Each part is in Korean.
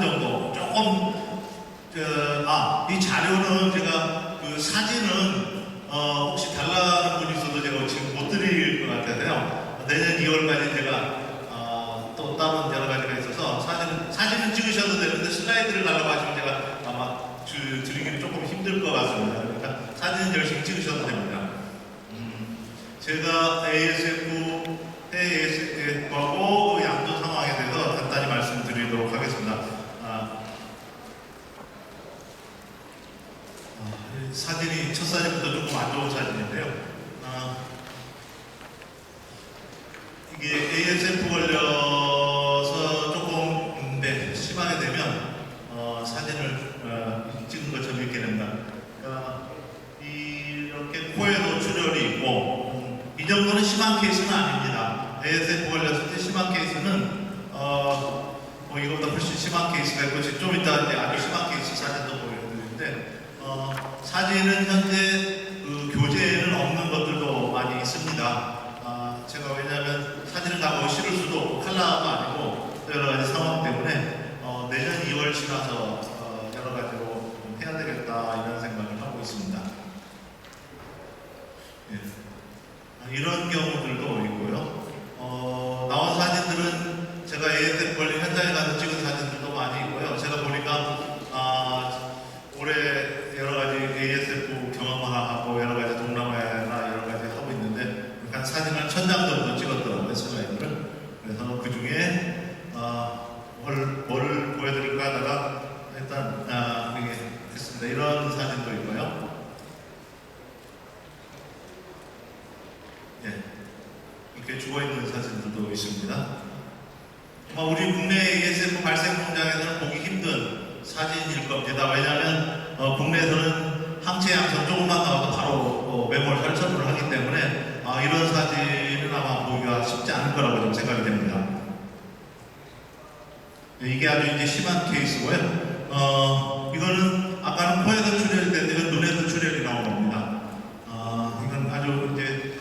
정도 조금 이 자료는 제가 그 사진은 혹시 달라는 분이 있어도 제가 지금 못 드릴 것 같아서요. 내년 2월까지 제가 또 다른 여러 가지가 있어서 사진은 찍으셔도 되는데 슬라이드를 달라고 하시면 제가 아마 드리기는 조금 힘들 것 같습니다. 그러니까 사진은 열심히 찍으셔도 됩니다. 제가 ASF하고 양도 상황에 대해서 간단히 말씀드리도록 하겠습니다. 사진이 첫 사진부터 조금 안 좋은 사진인데요. 이게 ASF 걸려서 조금 심하게 되면 사진을 찍은 것처럼 이렇게 된다. 그러니까 이렇게 코에도 출혈이 있고 이 정도는 심한 케이스는 아닙니다. ASF 걸렸을 때 심한 케이스는 이거보다 훨씬 심한 케이스가 있고 좀 이따 이제 아주 심한 케이스 사진도 보여드리는데 사진은 현재 그 교재에는 없는 것들도 많이 있습니다. 제가 왜냐하면 사진을 다 실을 수도 없고 칼라도 아니고 여러 가지 상황 때문에 내년 2월 지나서 여러 가지로 해야 되겠다 이런 생각을 하고 있습니다. 예. 이런 경우들도 있고요. 나온 사진들은 제가 ASF 걸린 현장에 가서 찍은 사진들도 많이 있고요. 제가 보니까 올해 여러 가지 ASF 경험하고 여러 가지 동남아나 여러 가지 하고 있는데 한 사진 한 1000장 정도 찍었더라고요, 슬라이드를. 그래서 그 중에 뭘 보여드릴까 하다가 일단 이게 됐습니다. 이런 사진도 있고요. 예, 이렇게 죽어있는 사진들도 있습니다. 우리 국내 ASF 발생 공장에서는 보기 힘든 사진일 겁니다. 왜냐하면 국내에서는 항체 양성 조금만 나와도 바로 매몰 혈전을 하기 때문에 이런 사진은 아마 보기가 쉽지 않을 거라고 좀 생각이 됩니다. 이게 아주 이제 심한 케이스고요. 이거는 아까는 코에도 출혈이 됐는데 이건 눈에도 출혈이 나온 겁니다. 이건 아주 이제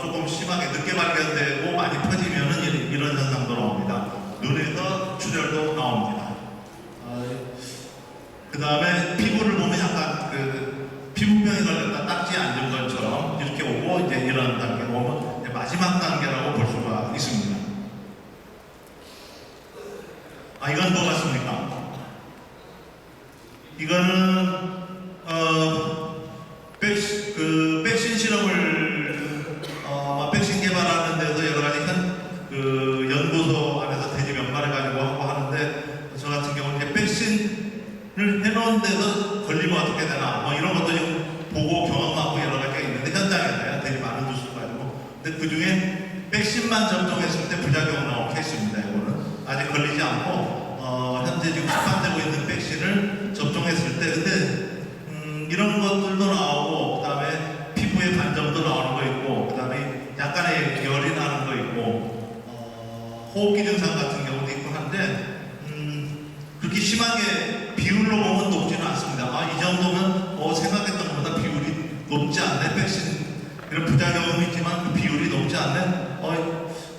조금 심하게 늦게 발견되고 많이 퍼지면은 이런 현상도 나옵니다. 눈에서 출혈도 나옵니다. 그 다음에 피부를 보면 약간 피부병이 걸렸다 딱지 앉은 것처럼 이렇게 오고 이제 이런 단계로 오면 이제 마지막 단계라고 볼 수가 있습니다. 이건 뭐 같습니까? 이거는 백신 실험을 백신 개발하는 데서 여러 가지 연구소 안에서 돼지 몇 마리 가지고 하고 하는데 저 같은 경우는 이제 백신을 해놓은 데서 걸리면 어떻게 되나 이런 것도 지금 보고 경험하고 여러 가지가 있는데 현장에서요 되게 많은 뉴스를 가지고 근데 그 중에 백신만 접종했을 때 부작용 나온 케이스입니다. 이거는 아직 걸리지 않고 현재 지금 시판되고 있는 백신을 접종했을 때 근데 이런 것들도 나오고 그 다음에 피부에 반점도 나오는 거 있고 그 다음에 약간의 열이 나는 거 있고 호흡기 증상 같은 경우도 있고 한데 그렇게 심하게 비율로 보면 높지는 않습니다. 이 정도면 생각했던 것보다 비율이 높지 않네. 백신 이런 부작용은 있지만 그 비율이 높지 않네.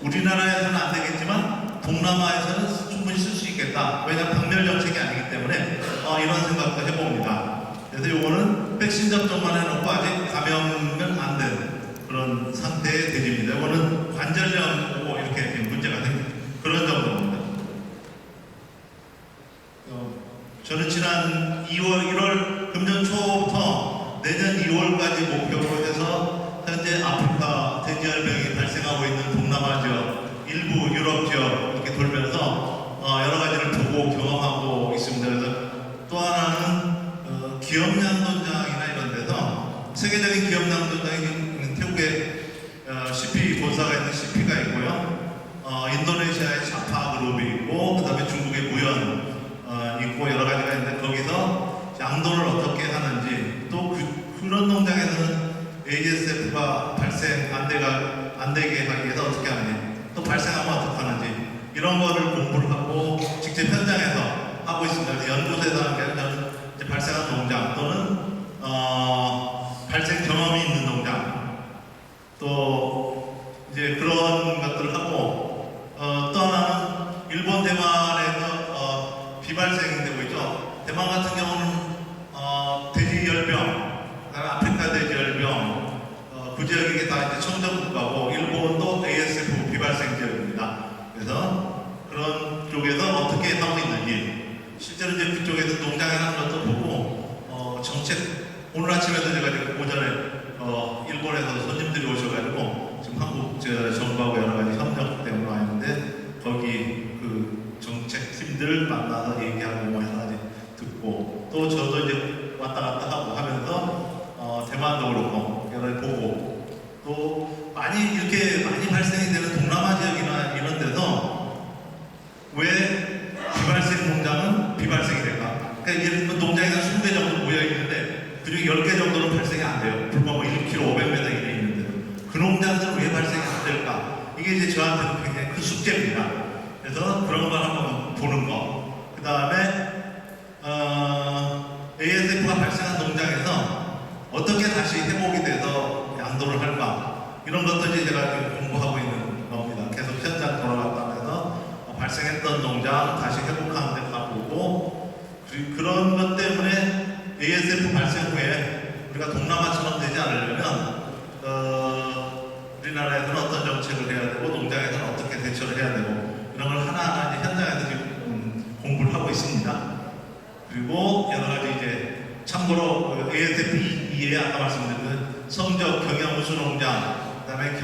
우리나라에서는 안 되겠지만 동남아에서는 충분히 쓸 수 있겠다. 왜냐하면 박멸 정책이 아니기 때문에 이런 생각도 해봅니다. 그래서 이거는 백신 접종만 해놓고 아직 감염은 안 된 그런 상태의 돼지입니다. 이거는 관절염 이렇게 문제가 됩니다. 그런 정도입니다. 저는 지난 1월 금년 초부터 내년 2월까지 목표로 해서 현재 아프리카 돼지열병이 발생하고 있는 동남아 지역, 일부 유럽 지역 이렇게 돌면서 여러 가지를 보고 경험하고 있습니다. 그래서 또 하나는 기업양돈장이나 이런 데서 세계적인 기업양돈장이 태국에 CP 본사가 있는 CP가 있고요. 인도네시아의 자파 그룹이 있고 그 다음에 중국의 무연 있고 여러 가지가 있는데 거기서 양도를 어떻게 하는지 또 그런 농장에서는 ASF가 발생 안 되게 하기 위해서 어떻게 하는지 또 발생하면 어떻게 하는지 이런 거를 공부를 하고 직접 현장에서 하고 있습니다. 연구소에서 하는 게 아니라 이제 발생한 농장 또는 발생 경험이 있는 농장 또 이제 그런 것들을 하고 또 하나는 일본 대만에서 비발생되고 있죠. 대만 같은 경우는 돼지 열병, 그다음에 아프리카 돼지 열병, 그 지역이 다 이제 청정 국가고 일본도 ASF 비발생 지역입니다. 그래서 그런 쪽에서 어떻게 하고 있는지 실제로 이제 그쪽에서 농장에 하는 것도 보고 정책 오늘 아침에도 제가 지금 오전에 일본에서 손님들이 오셔가지고 지금 한국 정부하고 여러 가지 협력 때문에 와 있는데 거기 그 정책팀들 만나서 얘기하고 뭐 여러 가지 듣고 또 저도 이제 왔다 갔다 하고 하면서 대만도 그렇고 여러 가지 보고 또 많이 이렇게 많이 발생이 되는 동남아 지역이나 이런 데서 왜 비발생 농장은 비발생이 될까? 그러니까 예를 들면 농장에 한 20대 정도 모여 있는데 그중에 10개 정도는 발생이 안 돼요. 불과 뭐 1km 500m 이내 있는데도 그 농장들은 왜 발생이 안 될까? 이게 이제 저한테는 굉장히 큰 숙제입니다. 그래서 그런 걸 한번 보는 거. 그 다음에 ASF가 발생한 농장에서 어떻게 다시 회복이 돼서 양도를 할까? 이런 것들이 제가 지금 공부하고 있는 겁니다. 계속 현장 돌아갔다면서 발생했던 농장 다시 회복하는 데 가보고 그런 것 때문에 ASF 발생 후에 우리가 동남아처럼 되지 않으려면 우리나라에서는 어떤 정책을 해야 되고 농장에서는 어떻게 대처를 해야 되고 이런 걸 하나하나 이제 현장에서 지금 공부를 하고 있습니다. 그리고 여러 가지 이제 참고로 ASF 2에 아까 말씀드린 성적 경영 우수 농장, 그다음에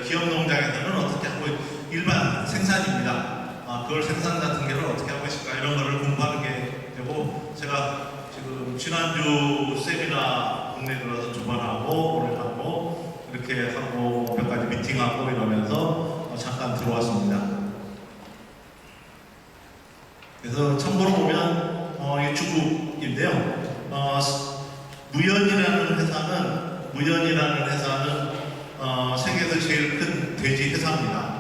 기업 농장에서는 어떻게 하고 일반 생산입니다. 그걸 생산 같은 경우를 어떻게 하고 있을까 이런 거를 공부하는 게 되고 제가 지금 지난주 세미나 국내 들어서 두 번 하고 오늘 하고 이렇게 하고 몇 가지 미팅하고 이러면서 잠깐 들어왔습니다. 그래서 참고로 보면 이 중국인데요. 무연이라는 회사는 세계에서 제일 큰 돼지 회사입니다.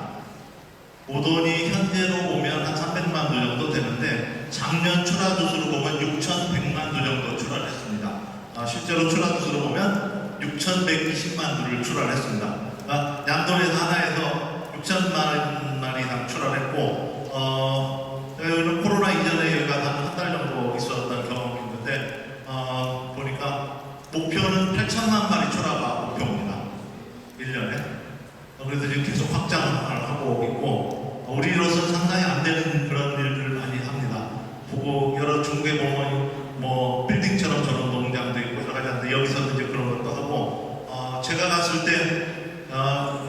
모돈이 현재로 보면 한 300만 도 정도 되는데 작년 출하두수로 보면 6,100만 도 정도 출하했습니다. 실제로 출하두수로 보면 6,120만 도를 출하했습니다. 양돈에서 하나에서 6천만 마리 이상 출하했고 저희는 코로나 이전에 여기가 한 달 정도 있었던 경험이 있는데 보니까 목표는 8천만 마리 출하가 목표입니다. 1년에. 그래서 지금 계속 확장을 하고 있고 우리로서 상상이 안 되는 그런 일들을 많이 합니다. 보고 여러 중국에 보면 뭐 빌딩처럼 저런 농장도 있고 여러 가지 한데 여기서도 이제 그런 것도 하고 제가 갔을 때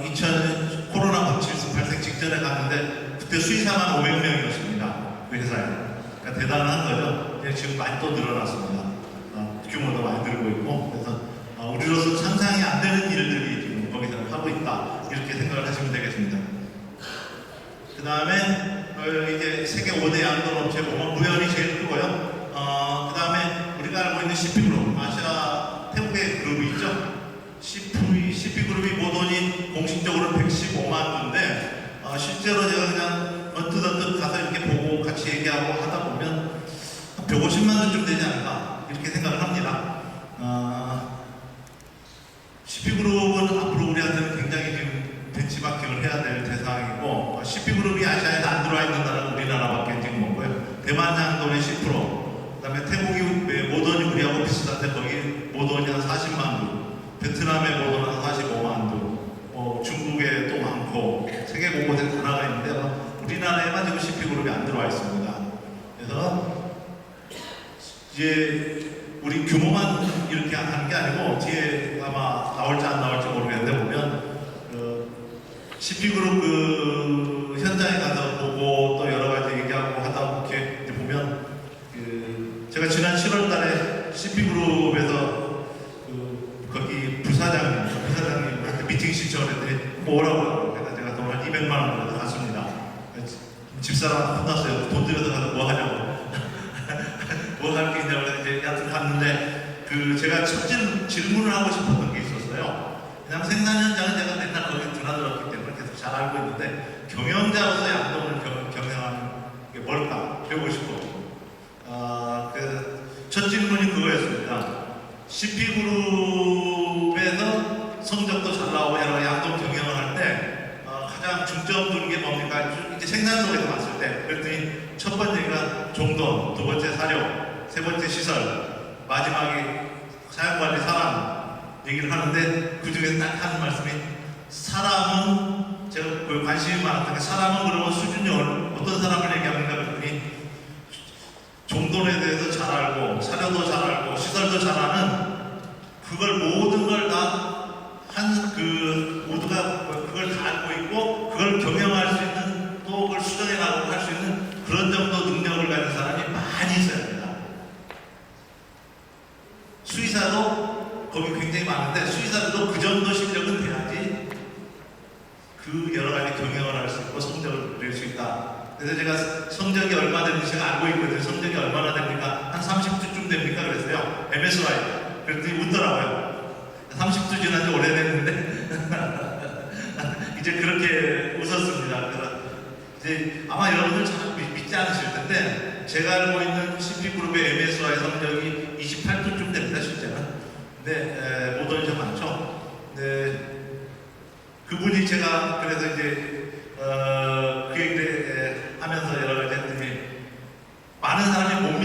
2000 코로나 발생 직전에 갔는데 그때 수의사만 500명이었습니다. 그 회사에. 그러니까 대단한 거죠. 지금 많이 또 늘어났습니다. 규모도 많이 늘고 있고 그래서 우리로서 상상이 안 되는 일들이 지금 거기서 하고 있다 이렇게 생각을 하시면 되겠습니다. 그 다음에 이제 세계 5대 양돈 업체 보면 무연이 제일 크고요. 그 다음에 우리가 알고 있는 CP그룹 아시아 태국의 그룹이 있죠. CP그룹이 모돈이 공식적으로 115만 주인데 실제로 제가 그냥 언뜻 가서 이렇게 보고 같이 얘기하고 하다 보면 150만 주쯤 되지 않을까 이렇게 생각을 합니다. CP그룹은 앞으로 우리한테는 굉장히 지금 벤치마킹을 해야 될 대상이고 CP그룹이 아시아에 안 들어와 있는 나라는 우리나라밖에 지금 없고요. 대만 양돈의 10%, 그 다음에 태국이 모돈이 우리하고 비슷한데 거기 모돈이 한 40만 주, 베트남의 모돈은 한 45만 주, 중국에 또 많고 세계 곳곳에 다 나가 있는데 우리나라에만 지금 CP그룹이 안 들어와 있습니다. 그래서 이제 우리 규모만 이렇게 하는 게 아니고 뒤에 아마 나올지 안 나올지 모르겠는데 보면 CP그룹 그 현장에 가서 보고 또 여러 가지 얘기하고 하다 이렇게 보면 제가 지난 7월달에 CP그룹에서 거기 부사장님한테 미팅 신청을 했더니 뭐라고 하고 그래서 제가 돈 한 200만 원 정도 갔습니다. 집사람한테 혼났어요. 돈 들여서 가서 뭐 하냐고. 뭐 할 게 있냐고 이제 여튼 갔는데 제가 첫 질문을 하고 싶었던 게 있었어요. 그냥 생산 현장은 제가 맨날 거기 드나들었기 때문에 계속 잘 알고 있는데 경영자로서 양돈을 경영하는 게 뭘까 배우고 싶었고 첫 질문이 그거였습니다. CP그룹에서 성적도 잘 나오고 여러 양돈 경영을 할 때 가장 중점 두는 게 뭡니까? 이제 생산성에서 봤을 때 그랬더니 첫 번째가 종돈, 두 번째 사료, 세 번째 시설, 마지막에 사역관리 사람 얘기를 하는데 그 중에서 딱 하는 말씀이 사람은 제가 그 관심이 많았던 게 사람은 그러면 수준이 어떤 사람을 얘기합니까? 그랬더니 종돈에 대해서 잘 알고 사료도 잘 알고 시설도 잘 아는 그걸 모든 걸 다 모두가 그걸 다 알고 있고 그걸 경영할 수 있는 또 그걸 수정해 나가고 할 수 있는 그런 정도 능력을 가진 사람이 많이 있어야 합니다. 수의사도 거기 굉장히 많은데 수의사도 그 정도 실력은 돼야지 그 여러 가지 경영을 할 수 있고 성적을 낼 수 있다. 그래서 제가 성적이 얼마 되는지 제가 알고 있거든요. 성적이 얼마나 됩니까? 한 30주쯤 됩니까? 그랬어요. MSY. 그랬더니 웃더라고요. 30주 지난 지 오래됐는데 이제 그렇게 웃었습니다. 그래서 이제 아마 여러분들 잘 믿지 않으실 텐데 제가 알고 있는 CP그룹의 MSY 성적이 28주쯤 됩니다. 실제는. 근데 못 오는 게 많죠. 네, 그분이 제가 그래서 이제 그 얘기를 하면서 여러 가지 했더니 많은 사람이 못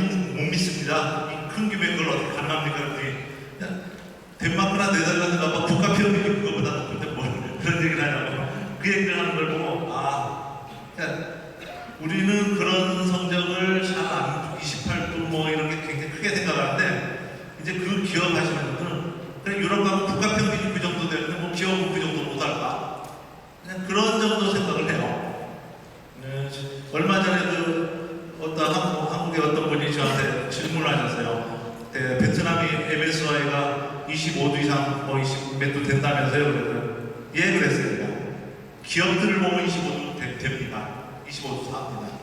믿습니다. 이 큰 규모의 걸 어떻게 가능합니까? 그랬더니 덴마크나 네덜란드가 막 국가 평균이 그거보다 높은데 뭘 그런 얘기를 하냐고 그 얘기를 하는 걸 보고 그러니까 우리는 그런 성적을 잘 안 28도 뭐 이런 게 굉장히 크게 생각하는데 이제 그 기업하시는 분들은 그냥 유럽 가면 국가 평균이 그 정도 되는데 뭐 기업은 그 정도 못할까 그냥 그런 정도 생각을 해요. 네, 얼마 전에 한국의 어떤 분이 저한테 질문을 하셨어요. 네, 베트남이 MSY가 25도 이상 뭐 20 몇 도 된다면서요? 그래서 예 그랬어요. 기업들을 보면 25도 됩니다. 25도 다 합니다.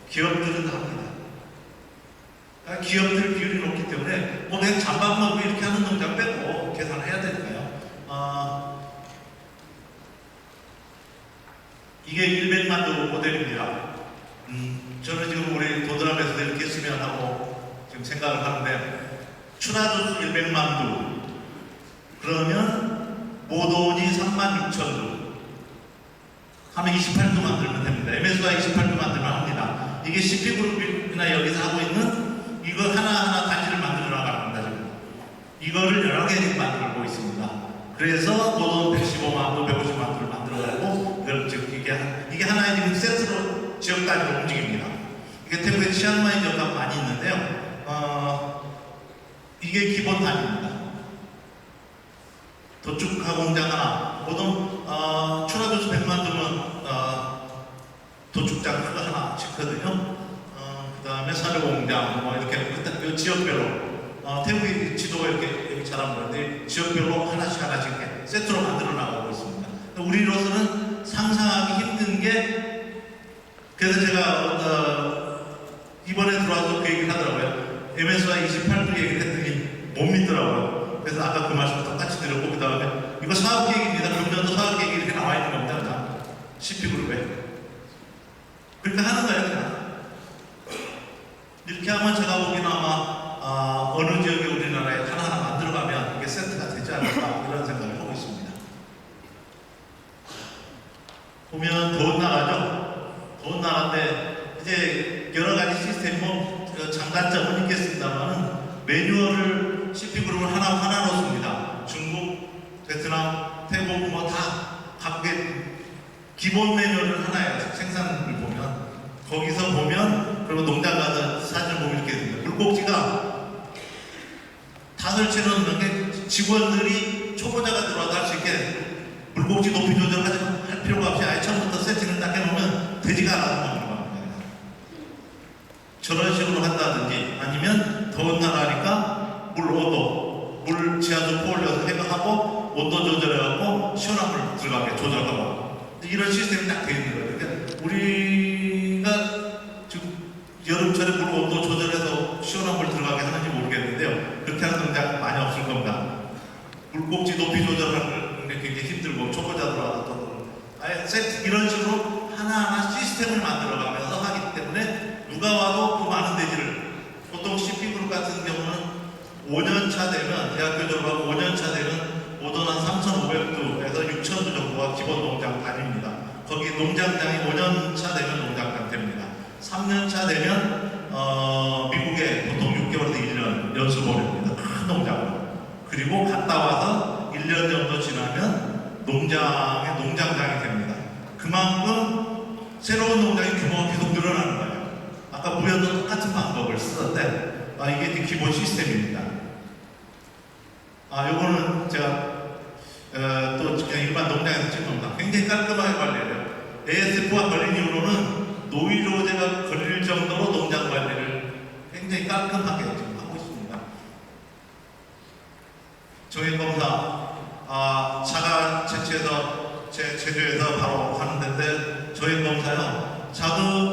기업들은 다 합니다. 그러니까 기업들 비율이 높기 때문에 뭐 그냥 잔밥 먹고 이렇게 하는 동작 빼고 계산을 해야 되니까요. 이게 100만도 모델입니다. 저는 지금 우리 도드람에서 이렇게 했으면 하고 지금 생각을 하는데 추나도수 100만도 그러면 모돈이 36,000도 하면 28도 만들면 됩니다. MSY 28도 만들면 합니다. 이게 CP그룹이나 여기서 하고 있는 이거 하나하나 단지를 만들어 나갑니다. 지금 이거를 여러 개 만들고 있습니다. 그래서 모돈 115만도 150만도를 만들어가고 이걸 지금 이게 하나의 지금 세트로 지역 단위로 움직입니다. 이게 태국에 치앙마이 지역가 많이 있는데요. 이게 기본 단위입니다. 도축화 공장 하나, 보통 추라도수 100만 두면 도축장 그거 하나 짓거든요. 그 다음에 사료 공장 뭐 이렇게 그 지역별로 태국의 지도가 이렇게 여기 잘안 보이는데 지역별로 하나씩 이렇게 세트로 만들어 나가고 있습니다. 우리로서는 상상하기 힘든 게 그래서 제가 이번에 들어와서 그 얘기를 하더라고요. MSY 28도 얘기를 했더니 못 믿더라고요. 그래서 아까 그 말씀 똑같이 드렸고 그 다음에 이거 사업계획입니다. 금년도 사업계획이 이렇게 나와 있는 겁니다. CP그룹에 그렇게 하는 거예요. 그냥 이렇게 하면 제가 보기에는 아마 어느 지역에 우리나라에 하나하나 만들어가면 이게 세트가 되지 않을까 이런 생각을 하고 있습니다. 보면 돈 나가죠. 돈 나가는데 이제 여러 가지 시스템 장단점은 있겠습니다만은 매뉴얼을 CP그룹을 하나로 씁니다. 중국, 베트남, 태국 뭐 다 각국의 기본 매뉴얼을 하나예요. 생산을 보면 거기서 보면 그리고 농장 가서 사진을 보면 이렇게 됩니다. 물꼭지가 다 설치해 놓는 게 직원들이 초보자가 들어와도 할 수 있게 물꼭지 높이 조절할 필요가 없이 아예 처음부터 세팅을 딱 해놓으면 되지가 않아요. 저런 식으로 한다든지 아니면 더운 나라니까 물 지하수 포올려서 해가하고 온도 조절해갖고 시원한 물 들어가게 조절하고 이런 시스템이 딱 돼 있는 거예요. 그러니까 우리가 지금 여름철에 물 온도 조절해서 시원한 물 들어가게 하는지 모르겠는데요. 그렇게 하는 동작 많이 없을 겁니다. 물꼭지 높이 조절하는 게 굉장히 힘들고 초보자들하고 아예 세트 이런 식으로 하나하나 시스템을 만들어가면서 하기 때문에 누가 와도 그 많은 대지를 보통 CP그룹 같은 경우는 5년차 되면 대학교 졸업하고 5년차 되면 모돈 한 3,500도에서 6,000도 정도가 기본 농장 단위입니다. 거기 농장장이 5년차 되면 농장장 됩니다. 3년 차 되면 미국에 보통 6개월에서 1년 연수 보냅니다. 큰 농장으로. 그리고 갔다 와서 1년 정도 지나면 농장장이 됩니다. 그만큼 새로운 농장의 규모가 계속 늘어나는 거예요. 아까 무연도 똑같은 방법을 쓰는데 이게 이제 기본 시스템입니다. 요거는 제가 또 그냥 일반 농장에서 찍은 겁니다. 굉장히 깔끔하게 관리해요. ASF가 걸린 이후로는 노이로제가 걸릴 정도로 농장 관리를 굉장히 깔끔하게 지금 하고 있습니다. 정액검사, 차가 채취해서 제조해서 바로 하는 데인데 정액검사요.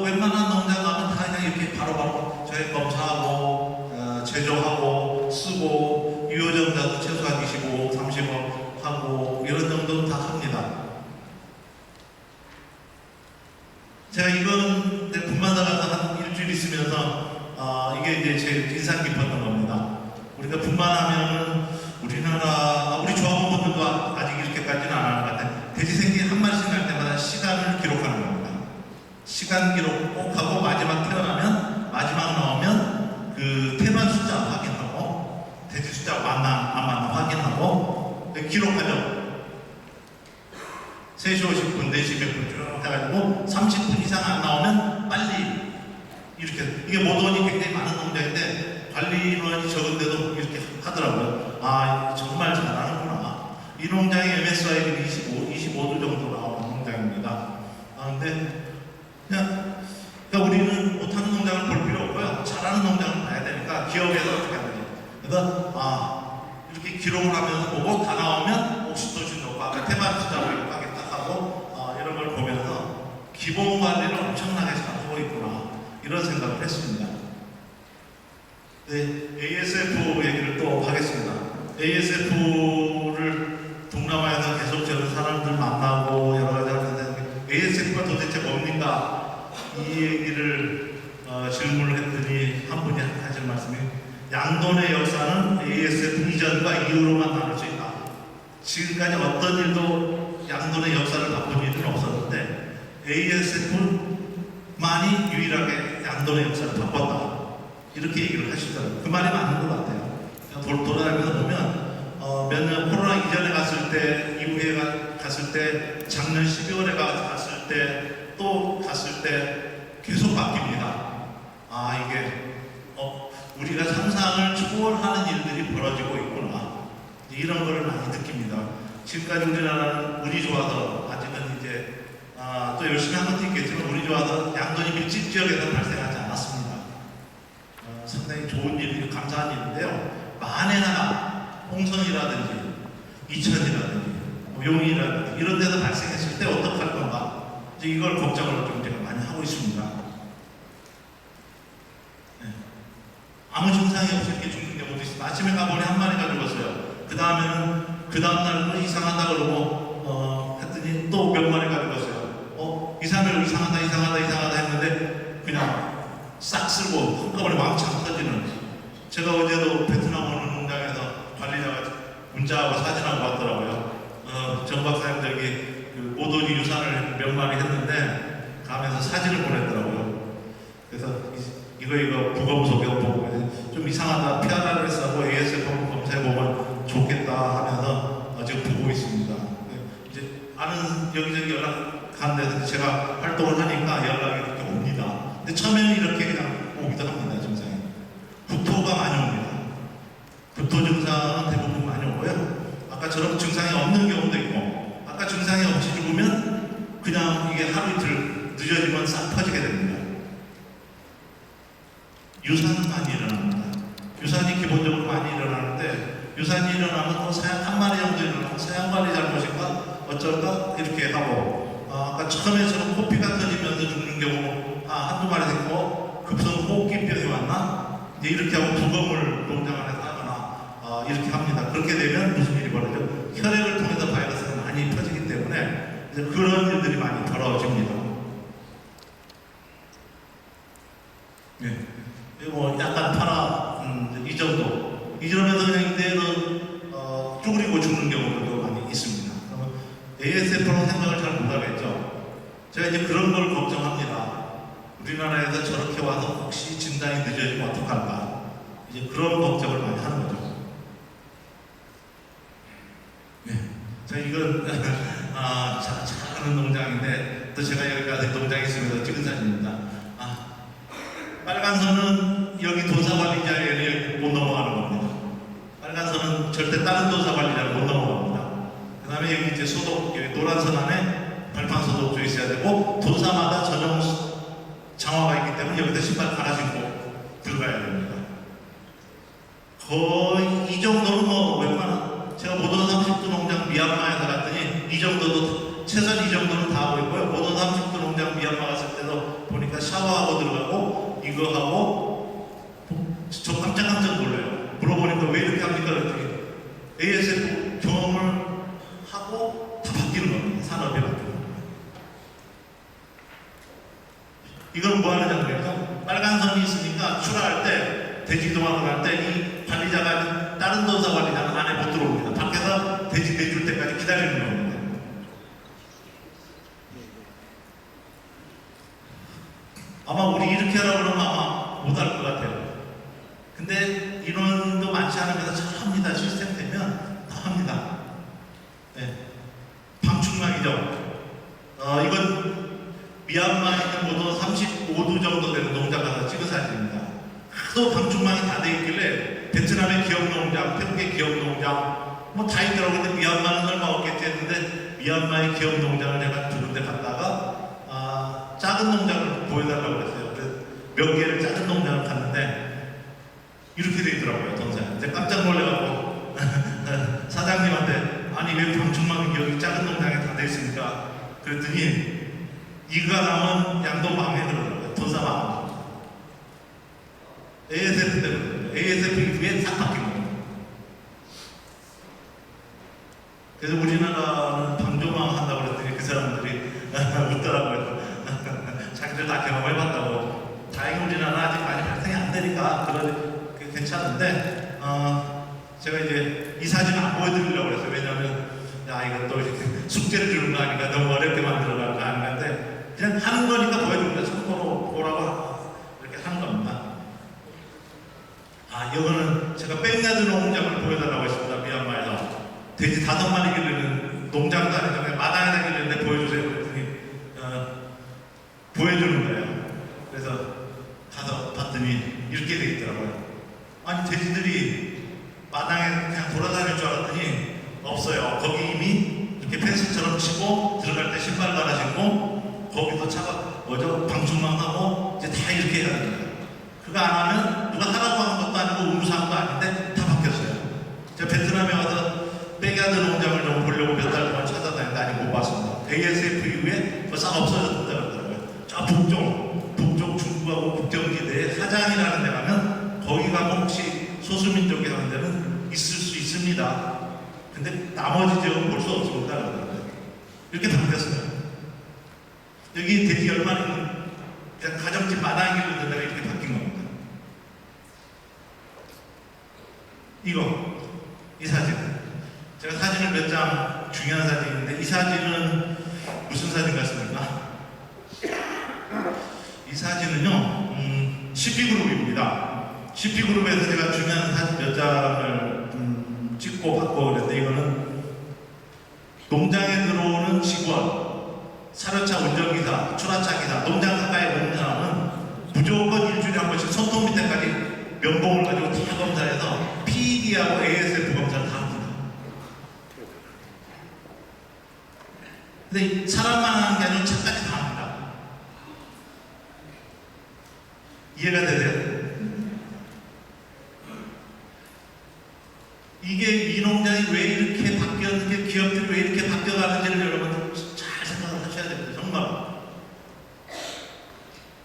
웬만한 농장 가면 다 그냥 이렇게 바로바로 정액검사하고 제조하고 쓰고 유효점자도 최소한 25, 30억 하고 이런 정도는 다 합니다. 제가 이건 분만사 가서 한 일주일 있으면서 이게 이제 제일 인상 깊었던 겁니다. 우리가 분만하면은 우리 조합원분들도 아직 이렇게까지는 안 하는 것 같아요. 돼지 생기 한 마리씩 날 때마다 시간을 기록하는 겁니다. 시간 기록 꼭 하고 마지막 나오면 그 태반 숫자 확인하고 돼지 숫자 맞나 안 맞나 확인하고 기록하죠. 3시 50분, 4시 몇 분 쭉 해가지고 30분 이상 안 나오면 빨리 이렇게 이게 모던이 굉장히 많은 농장인데 관리 인원이 적은데도 이렇게 하더라고요. 정말 잘하는구나. 이 농장의 MSI가 25도 정도 나오는 농장입니다. 근데 그냥 우리는 못하는 농장을 볼 필요 없고요. 잘하는 농장을 봐야 되니까 기업에서 어떻게 하느냐. 그래서 이렇게 기록을 하면서 보고 다 나오면 옥시토신 넣고 아까 테마 투자로 이렇게 딱 하고 이런 걸 보면서 기본 관리를 엄청나게 잘하고 있구나 이런 생각을 했습니다. 네, ASF 얘기를 또 하겠습니다. ASF를 동남아에서 계속 저는 사람들 만나고 여러 가지 하는데 ASF가 도대체 뭡니까? 이 얘기를 질문을 했더니 한 분이 하실 말씀이 양돈의 역사는 ASF 이전과 이후로만 나눌 수 있다. 지금까지 어떤 일도 양돈의 역사를 바꾼 일은 없었는데 ASF만이 유일하게 양돈의 역사를 바꿨다. 이렇게 얘기를 하시더라고요. 그 말이 맞는 것 같아요. 돌아다니면서 보면 몇 년 코로나 이전에 갔을 때, 이후에 갔을 때, 작년 12월에 갔을 때, 또 갔을 때 계속 바뀝니다. 이게 우리가 상상을 초월하는 일들이 벌어지고 있구나. 이런 거를 많이 느낍니다. 지금까지 우리나라는 운이 좋아서 아직은 이제 또 열심히 한 것도 있겠지만 운이 좋아서 양돈이 밀집 지역에서 발생하지 않았습니다. 상당히 좋은 일이 감사한 일인데요. 만에 하나 홍성이라든지 이천이라든지 용인이라든지 이런 데서 발생했을 때 어떡할 건가 이제 이걸 걱정을 좀 제가 많이 하고 있습니다. 네. 아무 증상이 없이 이렇게 죽는 경우도 있습니다. 아침에 가보니 한 마리가 죽었어요. 그 다음날 또 이상하다 그러고 했더니 또 몇 마리가 죽었어요. 이상하다 했는데 그냥 싹 쓸고 한꺼번에 왕창 터지는. 제가 어제도 베트남 오는 농장에서 관리자가 문자하고 사진하고 왔더라고요. 정 박사님 그 오돈이 유산을 몇 마리 했는데 가면서 사진을 보냈더라고요. 그래서 이거 부검속에 보고 좀 이상하다 피하라 그랬어 ASF 검사해보면 좋겠다 하면서 지금 보고 있습니다. 이제 아는 여기저기 연락 가는 데서 제가 활동을 하니까 연락이 이렇게 옵니다. 근데 처음에는 이렇게 그냥 오기도 합니다. 증상이 구토가 많이 옵니다. 구토 증상은 대부분 많이 오고요. 아까처럼 증상이 없는 경우도 있고, 아까 증상이 없이 죽으면 그냥 이게 하루 이틀 늦어지면 싹 퍼지게 됩니다. 유산은 많이 일어납니다. 유산이 기본적으로 많이 일어나는데, 유산이 일어나면 또 사양 한 마리 정도 일어나면 사양관리 잘못인가 어쩔까 이렇게 하고, 아까 처음에처럼 코피가 터지면서 죽는 경우 한두 마리 생기고 급성 호흡기병이 왔나? 이제 이렇게 하고 부검을 농장 안에서 하거나 이렇게 합니다. 그렇게 되면 무슨 일이 벌어져? 혈액을 통해서 바이러스가 많이 퍼지기 때문에 이제 그런 일들이 많이 벌어집니다. 네. 뭐 약간 파라 이 정도. 이러면서 그냥 이대로 쭈그리고 죽는 경우도 많이 있습니다. 그러면 ASF로 생각을 잘 못하겠죠. 제가 이제 그런 걸 걱정합니다. 우리나라에서 저렇게 와서 혹시 진단이 늦어지면 어떡할까? 이제 그런 걱정을 많이 하는 거죠. 네. 자, 이건 잘하는 농장인데 또 제가 여기 가서 농장에 있으면서 찍은 사진입니다. 빨간 선은 여기 도사관리자에는 못 넘어가는 겁니다. 빨간 선은 절대 다른 도사관리자는 못 넘어갑니다. 그 다음에 여기 이제 소독, 여기 노란 선 안에 발판 소독조 있어야 되고, 도사마다 전용 장화가 있기 때문에 여기다 신발 갈아 신고 들어가야 됩니다. 거의 이 정도는 뭐 웬만한, 제가 모던 30도 농장 미얀마에서 갔더니 이 정도도, 최소한 이 정도는 다 하고 있고요. 모던 30도 농장 미얀마 갔을 때도 보니까 샤워하고 들어가고 이거 하고, 저 깜짝깜짝 놀라요. 물어보니까 왜 이렇게 합니까? 그랬더니 ASF 경험을 하고 다 바뀌는 겁니다. 산업이 바뀌는 겁니다. 이건 뭐 하는 장면이죠? 빨간 선이 있으니까 출하할 때, 돼지 동학을 할 때 이 관리자가, 다른 도사 관리자는 안에 못 들어옵니다. 밖에서 돼지 내줄 때까지 기다리는 겁니다. 아마 우리 이렇게 하라고 그러면 아마 못할 것 같아요. 근데 인원도 많지 않으면서 잘합니다. 시스템 되면 다 합니다. 네. 방충망이죠. 이건 미얀마에 있는 모던 35도 정도 되는 농장 가서 찍은 사진입니다. 하도 방충망이 다 돼 있길래 베트남의 기업 농장, 태국의 기업 농장 뭐 다 있더라고요. 근데 미얀마는 얼마 없겠지 했는데 미얀마의 기업 농장을 내가 두 군데 갔다가 작은 농장을 보여달라고 그랬어요. 그래서 몇 개를 작은 농장을 갔는데 이렇게 돼 있더라고요. 동생. 이제 깜짝 놀래가지고 사장님한테 아니 왜 방충망이 여기 작은 농장에 다 돼 있습니까? 그랬더니 이가 나면 양도 망해 그러더라고요. 도사 망. ASF 때문에 ASF 이후에 싹 바뀐 겁니다. 그래서 우리나라는 방조망 한다고 그랬더니 그 사람들이 웃더라고요. 자기들 다 경험해봤다고. 다행히 우리나라는 아직 많이 발생이 안 되니까 그게 괜찮은데, 제가 이제 이 사진 안 보여드리려고 그랬어요. 왜냐하면 이것도 이렇게 숙제를 주는 거 아닌가, 너무 어렵게 만들어가는 거 아닌가인데 그냥 하는 거니까 보여줍니다. 참고로 보라고 이렇게 하는 겁니다. 이거는 제가 백야드 농장을 보여달라고 했습니다. 미얀마에서 돼지 5마리 기르는 농장도 아니고 그냥 마당에다 기르는데 보여주세요. 그랬더니 보여주는 거예요. 그래서 가서 봤더니 이렇게 돼 있더라고요. 아니 돼지들이 마당에 그냥 돌아다닐 줄 알았더니 없어요. 거기 이미 이렇게 펜스처럼 치고 들어갈 때 신발 갈아 신고 거기도 차가 방충망하고 이제 다 이렇게 해야 됩니다. 그거 안 하면 누가 하라고 하는 것도 아니고 의무사항도 아닌데 다 바뀌었어요. 제가 베트남에 와서 백야드 농장을 좀 보려고 몇 달 동안 찾아다녔는데 아직 못 봤습니다. ASF 이후에 싹 없어졌다고 그러더라고요. 저 북쪽 중국하고 국경지대에 하장이라는 데 가면 거기 가면 혹시 소수민족이 하는 데는 있을 수 있습니다. 근데 나머지 지역은 볼 수 없습니다. 이렇게 바뀌었어요. 여기 돼지 10마리는 그냥 가정집 마당에 기르는 데가 이렇게 바뀐 겁니다. 이 사진. 제가 사진을 몇 장 중요한 사진인데 이 사진은 무슨 사진 같습니까? 이 사진은요, CP그룹입니다. CP그룹에서 제가 중요한 사진 몇 장을 찍고 받고 그랬는데 이거는 농장에 들어오는 직원, 사료차 운전기사, 출하차 기사, 농장 가까이 오는 사람은 무조건 일주일에 한 번씩 손톱 밑에까지 면봉을 가지고 다 검사해서 PED하고 ASF 검사를 다 합니다. 근데 사람만 하는 게 아니라 차까지 다 합니다. 이해가 되세요? 이게 이 농장이 왜 이렇게 바뀌었는지, 기업들이 왜 이렇게 바뀌어가는지를 여러분 잘 생각을 하셔야 됩니다. 정말.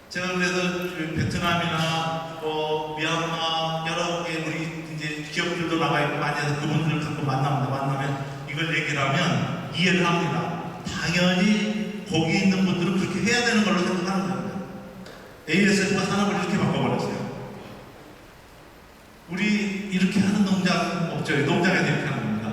제가 그래서 베트남이나 미얀마 여러 개 우리 이제 기업들도 나가 있고 많이 해서 그분들을 갖고 만나면 이걸 얘기를 하면 이해를 합니다. 당연히 거기 있는 분들은 그렇게 해야 되는 걸로 생각하는 겁니다. ASF가 산업을 이렇게 바꿔버렸어요. 우리 이렇게 하는 농장 없죠. 농장에서 이렇게 하는 겁니다.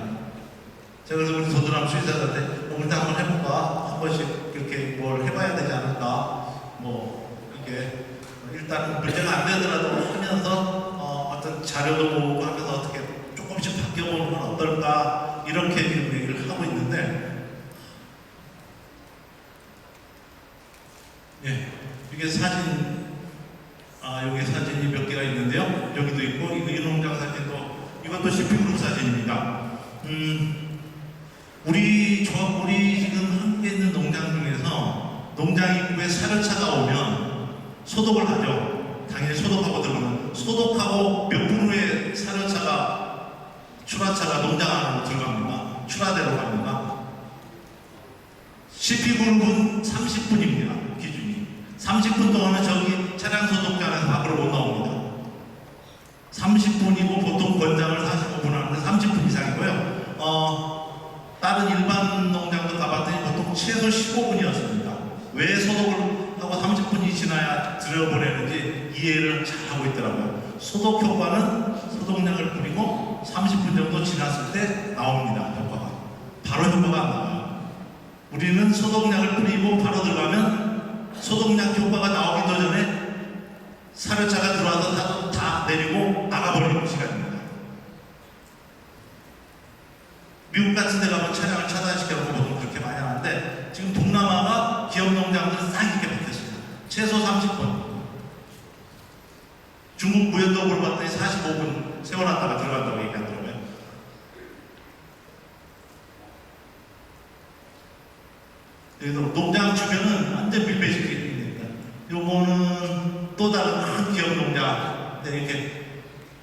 제가 그래서 우리 도드람 수의사한테 우리도 한번 해볼까? 한 번씩 이렇게 뭘 해봐야 되지 않을까? 뭐 이렇게 이렇게 일단 문제가 안 되더라도 하면서 어떤 자료도 모으고 하면서 어떻게 조금씩 바뀌어보는 건 어떨까 이렇게 얘기를 하고 있는데, 예, 이게 사진, 여기 사진이 몇 개가 있는데요. 여기도 있고, 이 농장 사진도, 이것도 CP그룹 사진입니다. 우리 지금 함께 있는 농장 중에서 농장 입구에 사료차가 오면 소독을 하죠. 당연히 소독하고 들어오면, 소독하고 몇 분 후에 사료차가, 출하차가 농장 안으로 들어갑니다. 출하대로 갑니다. CP그룹은 30분입니다. 기준이. 30분 동안은 저기 차량 소독장에서 밖으로 못 나옵니다. 30분이고 보통 권장을 45분 하는데 30분 이상이고요. 다른 일반 농장도 가봤더니 보통 최소 15분이었습니다. 왜 소독을 하고 30분이 지나야 들여보내는지 이해를 잘 하고 있더라고요. 소독 효과는 소독약을 뿌리고 30분 정도 지났을 때 나옵니다. 효과가. 바로 효과가 안 나와요. 우리는 소독약을 뿌리고 바로 들어가면 소독약 효과가 나오기도 전에 사료차가 들어와서 다 내리고 나가버리는 시간입니다. 미국 같은 데 가면 차량을 차단시켜놓고 보통 그렇게 많이 하는데, 지금 동남아가 기업 농장들은 싹 이렇게 바뀌었습니다. 최소 30분. 중국 무연도구를 봤더니 45분 세워놨다가 들어간다고 얘기하더라고요. 그래서 농장 주변은 완전 밀배시키게 됩니다. 요거는 또 다른 큰 기업 농장. 이렇게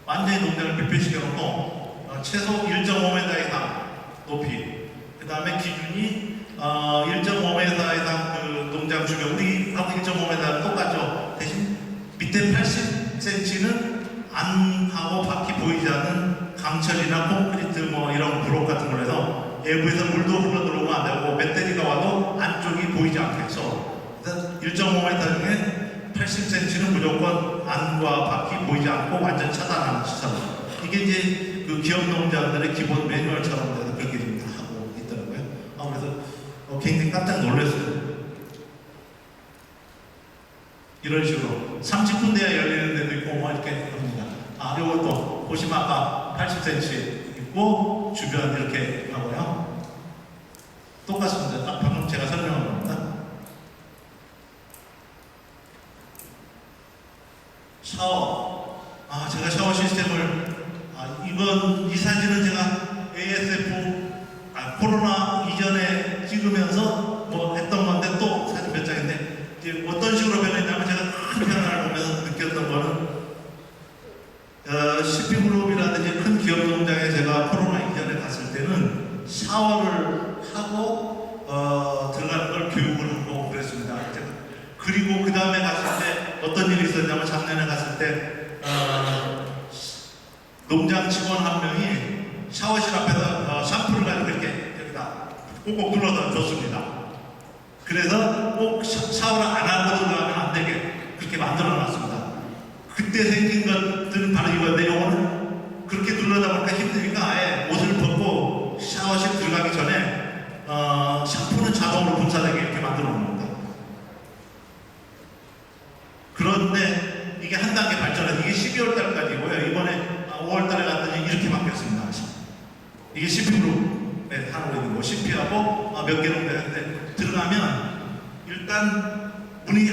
완전히 농장을 밀폐시켜놓고 최소 1.5m 이상 높이, 그 다음에 기준이 1.5m 이상 그 농장 주변, 우리하고 1.5m 똑같죠. 대신 밑에 80cm는 안하고 밖이 보이지 않는 강철이나 콘크리트 뭐 이런 브록 같은 걸 해서 외부에서 물도 흘러 들어오면 안 되고 멧돼지가 와도 안쪽이 보이지 않겠죠. 그래서 1.5m 중에 80cm는 무조건 안과 밖이 보이지 않고 완전 차단하는 시설. 이게 이제 그 기업 농장들의 기본 매뉴얼처럼 돼서 그렇게 좀 하고 있더라고요. 그래서 굉장히 깜짝 놀랐어요. 이런 식으로 30분 돼야 열리는 데도 있고 뭐 이렇게 합니다. 요것도 보시면 아까 80cm 있고 주변 이렇게 하고요. 똑같습니다. 방금 제가 설명한 겁니다. 샤워. 제가 샤워 시스템을 이 사진은 제가 ASF 코로나 이전에 찍으면서 뭐 했던 건데 또 사진 몇 장인데, 이제 어떤 식으로 변했냐면 제가 큰 변화를 보면서 느꼈던 거는 CP그룹이라든지 큰 기업 농장에 제가 코로나 이전에 갔을 때는 샤워를 하고 들어가는 걸 교육을 하고 그랬습니다. 그리고 그 다음에 갔을 때 어떤 일이 있었냐면, 작년에 갔을 때 농장 직원 한 명이 샤워실 앞에서 샴푸를 가지고 이렇게 여기다 꼭꼭 눌러서 줬습니다. 그래서 꼭 샤워를 안 하고 들어가면 안 되게 그렇게 만들어 놨습니다. 그때 생긴 것들은 바로 이건데, 요거는 그렇게 눌러다 보니까 힘드니까 아예 옷을 벗고 샤워실 들어가기 전에 샴푸는 자동으로 분사되게 이렇게 만들어 놓는 겁니다. 그런데 이게 한 단계 발전해서 이게 12월 달까지고요. 이번에 5월 달에 갔더니 이렇게 바뀌었습니다. 이게 CP그룹에 하고 있는 거, CP하고 몇 개는 되는데, 들어가면 일단 문이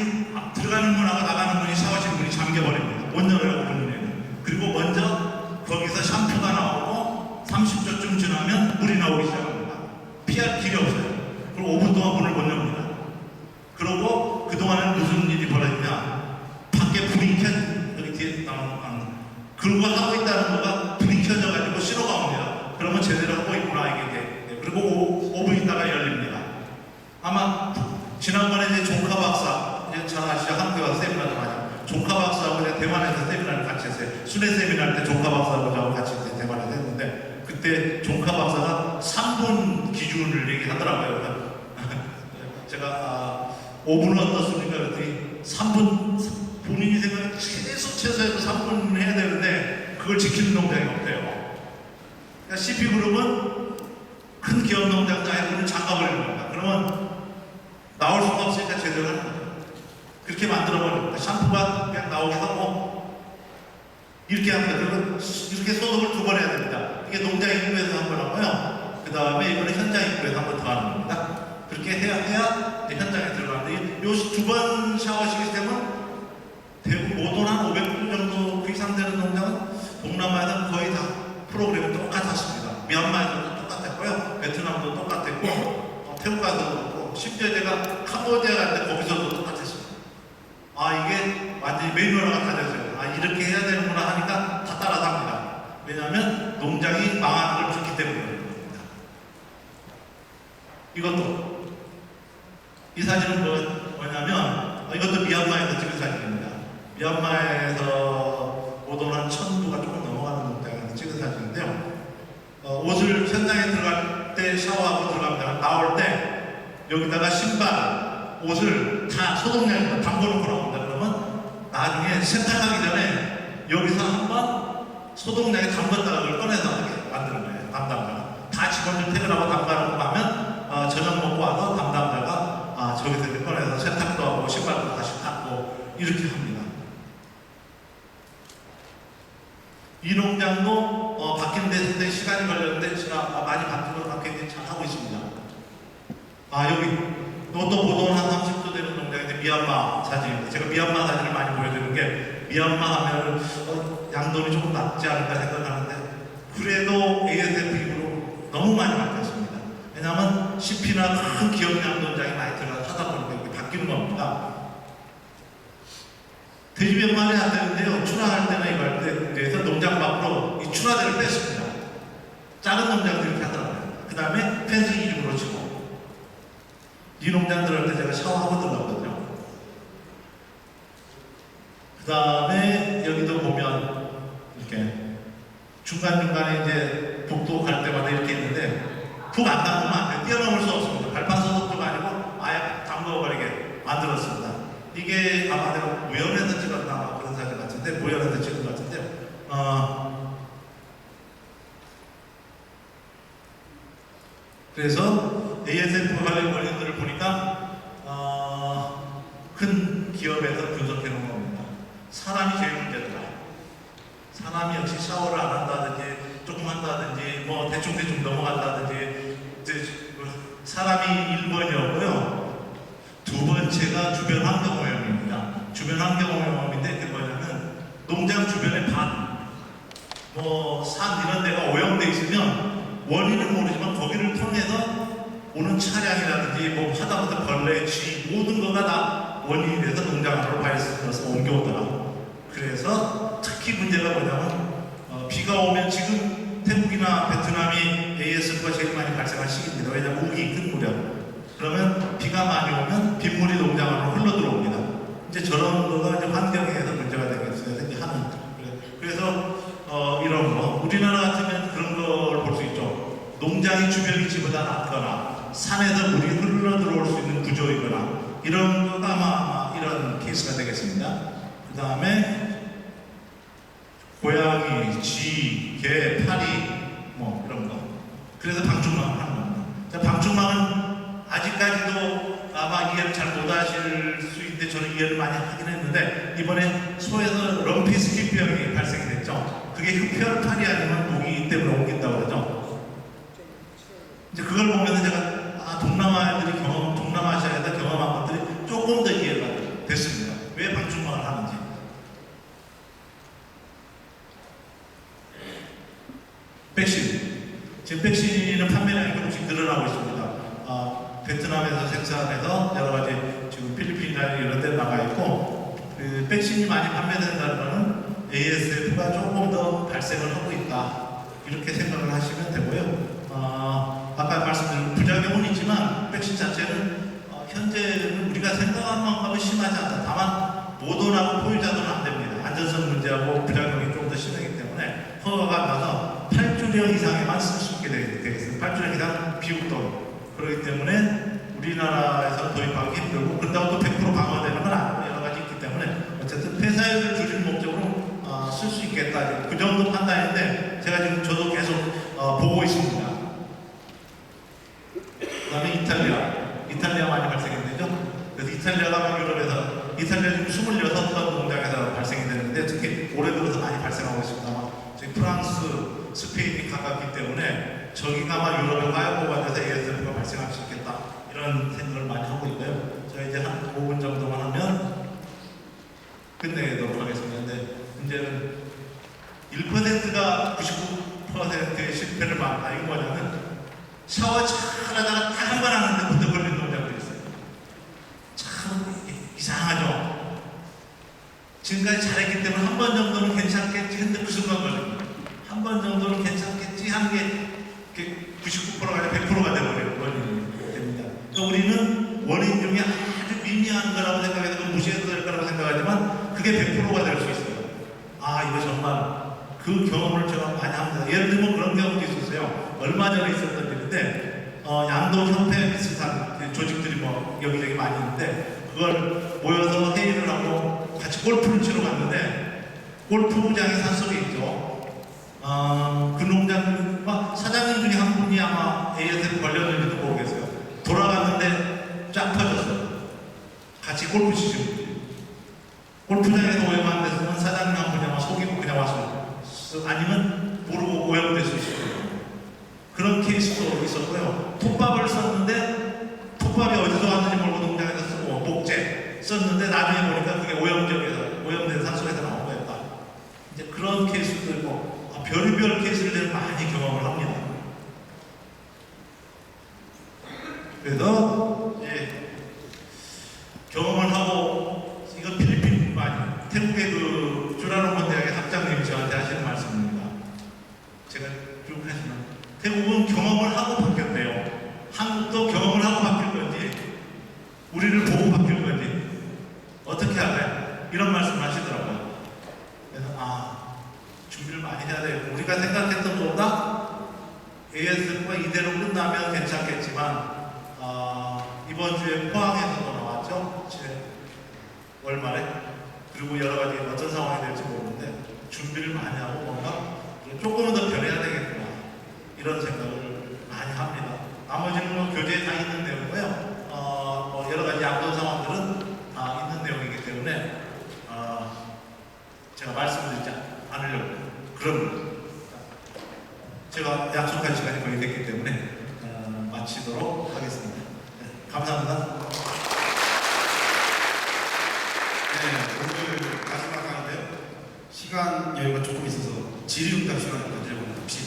들어가는 문하고 나가는 문이, 샤워실 문이 잠겨버립니다. 못 열어요, 문에는. 그리고 먼저 거기서 샴푸가 나오고 30초쯤 지나면 물이 나오기 시작합니다. 피할 길이 없어요. 그리고 5분 동안 문을 못 엽니다. 그러고 그동안은 무슨 일이 벌어지냐, 밖에 불이 여기 뒤에 나오는 그런 거 하고 있다는 거가 불이 켜져가지고 신호가 옵니다. 그러면 제대로 하고 있구나 이게. 그리고 5분 있다가 열립니다. 아마 지난번에 이제 종카 박사, 이제 잘 아시죠? 한국에 와서 세미나도 많이 하고, 종카 박사하고 이제 대만에서 세미나를 같이 했어요. 순회 세미나 때 종카 박사하고 저하고 같이 대만에서 했는데, 그때 종카 박사가 3분 기준을 얘기하더라고요. 제가 5분은 어떻습니까? 그랬더니 3분, 본인이 생각에 최소해도 3분 해야 되는데 그걸 지키는 농장이 없대요. 그러니까 CP그룹은 큰 기업 농장 자회사는 잠가버리는 겁니다. 그러면 나올 수가 없으니까 제대로 하는 거예요. 그렇게 만들어버립니다. 샴푸가 그냥 나오게 하고 이렇게 합니다. 그리고 이렇게 소독을 2번 해야 됩니다. 이게 농장 입구에서 한 번 하고요. 그 다음에 이거는 현장 입구에서 한 번 더 하는 겁니다. 그렇게 해야 이제 현장에 들어가는데 이 2번 샤워 시스템은 대부분 모돈 한 500분 정도 그 이상 되는 농장은 동남아에서는 거의 다 프로그램이 똑같았습니다. 미얀마에서도 똑같았고요. 베트남도 똑같았고 태국 가서도 그렇고 심지어 제가 캄보디아 갈 때 거기서도 똑같았습니다. 아 이게 완전히 매뉴얼화가 다 됐어요. 아 이렇게 해야 되는구나 하니까 다 따라서 합니다. 왜냐하면 농장이 망하는 걸 봤기 때문에 그런 겁니다. 이것도 이 사진은 뭐냐면 이것도 미얀마에서 찍은 사진입니다. 미얀마에서 오돈 한 1000부가 조금 넘어가는 농장에서 찍은 사진인데요. 옷을 현장에 들어갈 때 샤워하고 들어갑니다. 나올 때 여기다가 신발, 옷을 다 소독약으로 담궈놓고 나옵니다. 그러면 나중에 세탁하기 전에 여기서 한번 소독약에 담갔다가 그걸 꺼내서 이렇게 만드는 거예요. 담당자가. 다 직원들 퇴근하고 담가놓고 가면 저녁 먹고 와서 담당자가 저기서 이렇게 꺼내서 세탁도 하고 신발도 다시 닦고 이렇게 합니다. 이 농장도 바뀌는 데 상당히 시간이 걸렸는데 제가 많이 바뀌는데 잘 하고 있습니다. 여기 또 보통 한 30도 되는 농장인데 미얀마 사진입니다. 제가 미얀마 사진을 많이 보여드리는 게 미얀마 하면 양돈이 조금 낮지 않을까 생각하는데 그래도 ASF 이후로 너무 많이 바뀌었습니다. 왜냐하면 CP나 큰 기업 양돈장이 많이 들어가다 보니까 이게 바뀌는 겁니다. 돼지 몇 마리 안 되는데요. 출하할 때나 이거 할 때 그래서 농장 밖으로 이 출하대를 뺐습니다. 작은 농장들이 이렇게 하더라고요. 그 다음에 펜싱 이중으로 치고 이 농장 들어갈 때 제가 샤워하고 들어갔거든요. 그 다음에 여기도 보면 이렇게 중간중간에 이제 북도 갈 때마다 이렇게 있는데 북 안 담그면 안 돼요. 뛰어넘을 수 없습니다. 발판 소독도 아니고 아예 담궈버리게 만들었습니다. 이게 아마 내가 모연에서 찍었나 그런 사진 같은데 모연에서 찍은 것 같은데 그래서 ASF 관련 원인들을 보니까 큰 기업에서 분석해 놓은 겁니다. 사람이 제일 문제더라. 사람이 역시 샤워를 안 한다든지 조금 한다든지 뭐 대충 넘어간다든지 사람이 1번이었고요. 두 번째가 주변 환경 오염입니다. 주변 환경 오염인데 그게 뭐냐면 농장 주변에 산 이런 데가 오염돼 있으면 원인은 모르지만 거기를 통해서 오는 차량이라든지 뭐 하다못해 벌레, 쥐 모든 거가 다 원인이 돼서 농장 안으로 바이러스가 옮겨오더라. 그래서 특히 문제가 뭐냐면 비가 오면 지금 태국이나 베트남이 ASF가 제일 많이 발생한 시기입니다. 왜냐하면 우기 큰 무렵. 그러면 비가 많이 오면 빗물이 농장 안으로 흘러 들어옵니다. 이제 저런 거가 이제 환경에 의해서 문제가 되겠어요. 이제 하는. 그래서 이런 거 우리나라 같으면 그런 걸 볼 수 있죠. 농장이 주변 위치보다 낮거나 산에서 물이 흘러 들어올 수 있는 구조이거나 이런 거가 아마 이런 케이스가 되겠습니다. 그 다음에 고양이, 쥐, 개, 파리 뭐 이런 거. 그래서 방충망을 하는 겁니다. 방충망은 아직까지도 아마 이해를 잘 못하실 수 있는데 저는 이해를 많이 하긴 했는데 이번에 소에서 럼피 스킨병이 발생이 됐죠. 그게 흡혈팔이 아니면 모기 때문에 옮긴다고 그러죠. 이제 그걸 보면서 제가 동남아인들이 동남아시아에서 경험한 것들이 조금 더 이해가 됐습니다. 왜 방충망을 하는지. 백신. 지금 백신은 판매량이 조금씩 늘어나고 있습니다. 베트남에서 생산해서 여러 가지 지금 필리핀이나 이런 데 나가 있고 그 백신이 많이 판매된다는 것은 ASF가 조금 더 발생을 하고 있다. 이렇게 생각을 하시면 되고요. 아까 말씀드린 부작용은 있지만 백신 자체는 현재는 우리가 생각한 만큼은 심하지 않다. 다만 모던하고 포유자도는 안 됩니다. 안전성 문제하고 부작용이 좀 더 심하기 때문에 허가가 나서 8주령 이상에만 쓸 수 있게 되겠습니다. 8주령 이상 비우도 그렇기 때문에 우리나라에서 도입하기 힘들고 그렇다고 또 100% 강화되는 건 아니고 여러 가지 있기 때문에 어쨌든 폐사율을 줄이는 목적으로 쓸 수 있겠다. 그 정도 판단인데 제가 지금 저도 계속 보고 있습니다. 그 다음에 이탈리아 많이 발생했는데요. 그래서 이탈리아가 유럽에서 이탈리아 지금 26번 농장에서 발생이 되는데 특히 올해 들어서 많이 발생하고 있습니다만 저희 프랑스, 스페인이 가깝기 때문에 저기가 아마 유럽의 화약고가 돼서 ASF가 발생할 수 있겠다 이런 생각을 많이 하고 있고요. 제가 이제 한 5분 정도만 하면 끝내도록 하겠습니다. 근데 문제는 1%가 99%의 실패를 막다. 이거 뭐냐면 샤워 잘하다가 딱 한 번 하는데 부터 걸린 농장들이 있어요. 참 이상하죠. 지금까지 잘했기 때문에 한 번 정도는 괜찮겠지 했는데 그 순간 걸립니다. 한 번 정도는 괜찮겠지 하는 게 99%가 아니라 100%가 되어버려요. 원인이 됩니다. 그러니까 우리는 원인 중에 아주 미미한 거라고 생각해서 무시해도 될 거라고 생각하지만 그게 100%가 될 수 있어요. 아, 이거 정말 그 경험을 제가 많이 합니다. 예를 들면 그런 경험도 있었어요. 얼마 전에 있었던 일인데 양동협회 비슷한 조직들이 뭐 여기저기 많이 있는데 그걸 모여서 회의를 하고 같이 골프를 치러 갔는데 골프장이 산속에 있죠. 그 농장과 사장님 중에 한 분이 아마 ASF 걸렸는지도 모르겠어요. 돌아갔는데 쫙 퍼졌어요. 같이 골프 치시는 분이. 골프장에서 오염한 데서는 사장님 한 분이 아마 속이고 그냥 왔어요. 아니면 모르고 오염될 수 있어요. 그런 케이스도 있었고요. 톱밥을 썼는데 톱밥이 어디서 왔는지 모르고 농장에서 쓰고 목재 썼는데 나중에 보니까 그게 오염된 산소에서 나온 거였다. 이제 그런 케이스도 있고 별의별 케이스를 많이 경험을 합니다. 그래서 이제 경험을 하고 이건 필리핀뿐만 아니에요. 태국의 그 주라롱건 대학의 학장님이 저한테 하시는 말씀입니다. 제가 쭉 하시면 태국은 경험을 하고 바뀌었대요. 한국도 경험을 하고 바뀔 건지 우리를 보고 바뀔 건지 어떻게 할까요? 이런 말씀을 하시더라고요. 그래서 준비를 많이 해야 되고 우리가 생각했던 것보다 ASF가 이대로 끝나면 괜찮겠지만 이번 주에 포항에서도 나왔죠. 월말에. 그리고 여러 가지 어떤 상황이 될지 모르는데 준비를 많이 하고 뭔가 조금은 더 변해야 되겠구나 이런 생각을 많이 합니다. 나머지는 뭐 교재에 다 있는 내용이고요. 뭐 여러 가지 양도 상황들은 다 있는 내용이기 때문에 제가 말씀드리지 않으려고 그럼 제가 약속한 시간이 거의 됐기 때문에 마치도록 하겠습니다. 네, 감사합니다. 네, 오늘 마지막 강의인데요. 시간 여유가 조금 있어서 질의응답 시간을 가지려고 하는데 혹시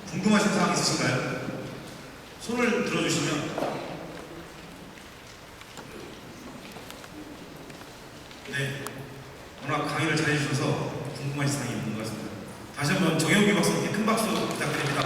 궁금하신 사항 있으신가요? 손을 들어주시면 네, 워낙 강의를 잘해주셔서 궁금하신 사항이 있는 것 같습니다. 다시 한번 정영규 박사님께 큰 박수 부탁드립니다.